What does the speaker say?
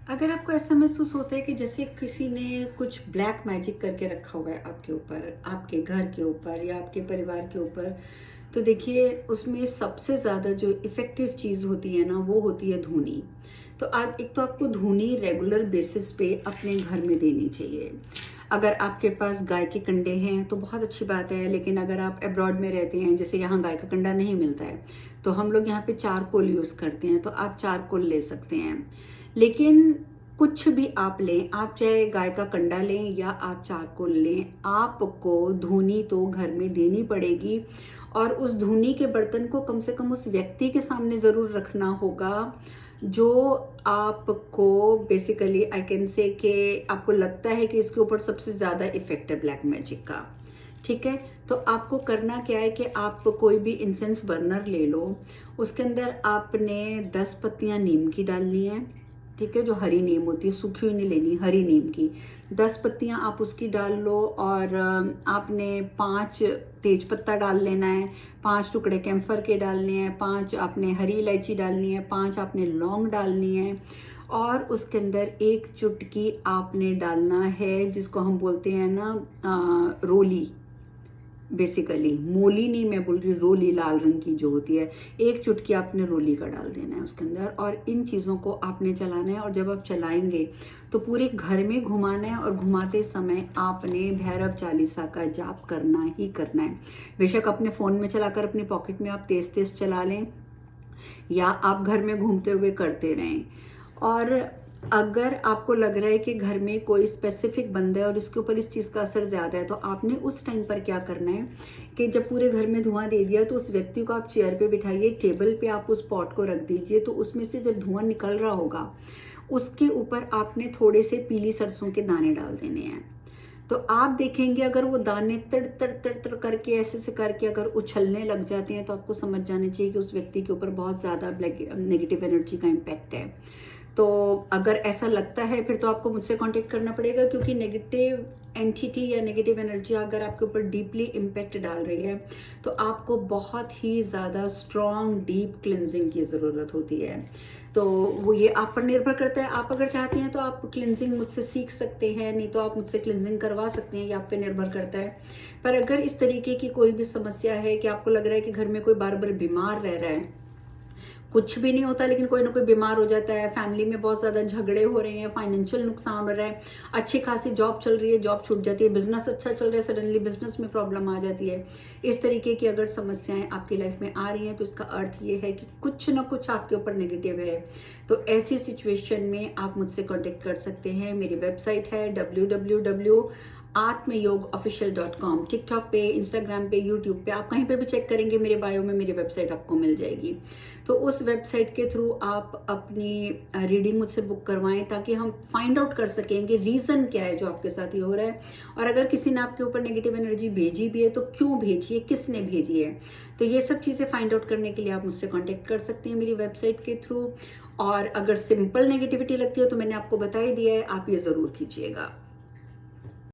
अगर आपको ऐसा महसूस होता है कि जैसे किसी ने कुछ ब्लैक मैजिक करके रखा हुआ है आपके ऊपर, आपके घर के ऊपर या आपके परिवार के ऊपर, तो देखिए उसमें सबसे ज़्यादा जो इफ़ेक्टिव चीज़ होती है ना, वो होती है धूनी। तो आप एक तो आपको धूनी रेगुलर बेसिस पे अपने घर में देनी चाहिए। अगर आपके पास गाय के कंडे हैं तो बहुत अच्छी बात है, लेकिन अगर आप अब्रॉड में रहते हैं, जैसे यहाँ गाय का कंडा नहीं मिलता है, तो हम लोग यहाँ पे चारकोल यूज़ करते हैं, तो आप चारकोल ले सकते हैं। लेकिन कुछ भी आप लें, आप चाहे गाय का कंडा लें या आप चारकोल लें, आपको धूनी तो घर में देनी पड़ेगी। और उस धूनी के बर्तन को कम से कम उस व्यक्ति के सामने ज़रूर रखना होगा जो आपको बेसिकली आई कैन से कि आपको लगता है कि इसके ऊपर सबसे ज़्यादा इफेक्ट है ब्लैक मैजिक का। ठीक है, तो आपको करना क्या है कि आप कोई भी इंसेंस बर्नर ले लो, उसके अंदर आपने 10 पत्तियां नीम की डालनी है। ठीक है, जो हरी नीम होती है, सूखी हुई नहीं लेनी, हरी नीम की 10 पत्तियां आप उसकी डाल लो। और आपने 5 तेज पत्ता डाल लेना है, 5 टुकड़े कैम्फर के डालने हैं, 5 आपने हरी इलायची डालनी है, 5 आपने लौंग डालनी है। और उसके अंदर एक चुटकी आपने डालना है जिसको हम बोलते हैं ना रोली। बेसिकली मोली नहीं, मैं बोल रही रोली, लाल रंग की जो होती है, एक चुटकी आपने रोली का डाल देना है उसके अंदर। और इन चीज़ों को आपने चलाना है, और जब आप चलाएंगे तो पूरे घर में घुमाना है, और घुमाते समय आपने भैरव चालीसा का जाप करना ही करना है। बेशक अपने फ़ोन में चलाकर अपने पॉकेट में आप तेज तेज चला लें, या आप घर में घूमते हुए करते रहें। और अगर आपको लग रहा है कि घर में कोई स्पेसिफिक बंदा है और इसके ऊपर इस चीज़ का असर ज़्यादा है, तो आपने उस टाइम पर क्या करना है कि जब पूरे घर में धुआं दे दिया तो उस व्यक्ति को आप चेयर पे बिठाइए, टेबल पे आप उस पॉट को रख दीजिए, तो उसमें से जब धुआं निकल रहा होगा उसके ऊपर आपने थोड़े से पीली सरसों के दाने डाल देने हैं। तो आप देखेंगे अगर वो दाने तड़ तड़ तड़ तड़ करके ऐसे से करके अगर उछलने लग जाते हैं, तो आपको समझ जाना चाहिए कि उस व्यक्ति के ऊपर बहुत ज़्यादा नेगेटिव एनर्जी का इम्पैक्ट है। तो अगर ऐसा लगता है फिर तो आपको मुझसे कांटेक्ट करना पड़ेगा, क्योंकि नेगेटिव एंटिटी या नेगेटिव एनर्जी अगर आपके ऊपर डीपली इम्पैक्ट डाल रही है, तो आपको बहुत ही ज़्यादा स्ट्रॉन्ग डीप क्लिनजिंग की ज़रूरत होती है। तो वो ये आप पर निर्भर करता है, आप अगर चाहते हैं तो आप क्लिनजिंग मुझसे सीख सकते हैं, नहीं तो आप मुझसे क्लिनजिंग करवा सकते हैं, ये आप पे निर्भर करता है। पर अगर इस तरीके की कोई भी समस्या है कि आपको लग रहा है कि घर में कोई बार बार बीमार रह रहा है, कुछ भी नहीं होता लेकिन कोई ना कोई बीमार हो जाता है, फैमिली में बहुत ज़्यादा झगड़े हो रहे हैं, फाइनेंशियल नुकसान हो रहा है, अच्छी खासी जॉब चल रही है, जॉब छूट जाती है, बिजनेस अच्छा चल रहा है, सडनली बिजनेस में प्रॉब्लम आ जाती है, इस तरीके की अगर समस्याएं आपकी लाइफ में आ रही हैं, तो इसका अर्थ ये है कि कुछ ना कुछ आपके ऊपर नेगेटिव है। तो ऐसी सिचुएशन में आप मुझसे कॉन्टेक्ट कर सकते हैं। मेरी वेबसाइट है www.atmayogaofficial.com। टिकटॉक पे, इंस्टाग्राम पे, यूट्यूब पे, आप कहीं पे भी चेक करेंगे मेरे बायो में मेरी वेबसाइट आपको मिल जाएगी। तो उस वेबसाइट के थ्रू आप अपनी रीडिंग मुझसे बुक करवाएं, ताकि हम फाइंड आउट कर सकेंगे रीज़न क्या है जो आपके साथ ये हो रहा है। और अगर किसी ने आपके ऊपर नेगेटिव एनर्जी भेजी भी है तो क्यों भेजी है, किसने भेजी है, तो ये सब चीज़ें फाइंड आउट करने के लिए आप मुझसे कॉन्टेक्ट कर सकते हैं मेरी वेबसाइट के थ्रू। और अगर सिंपल नेगेटिविटी लगती है तो मैंने आपको बता ही दिया है, आप ये ज़रूर कीजिएगा।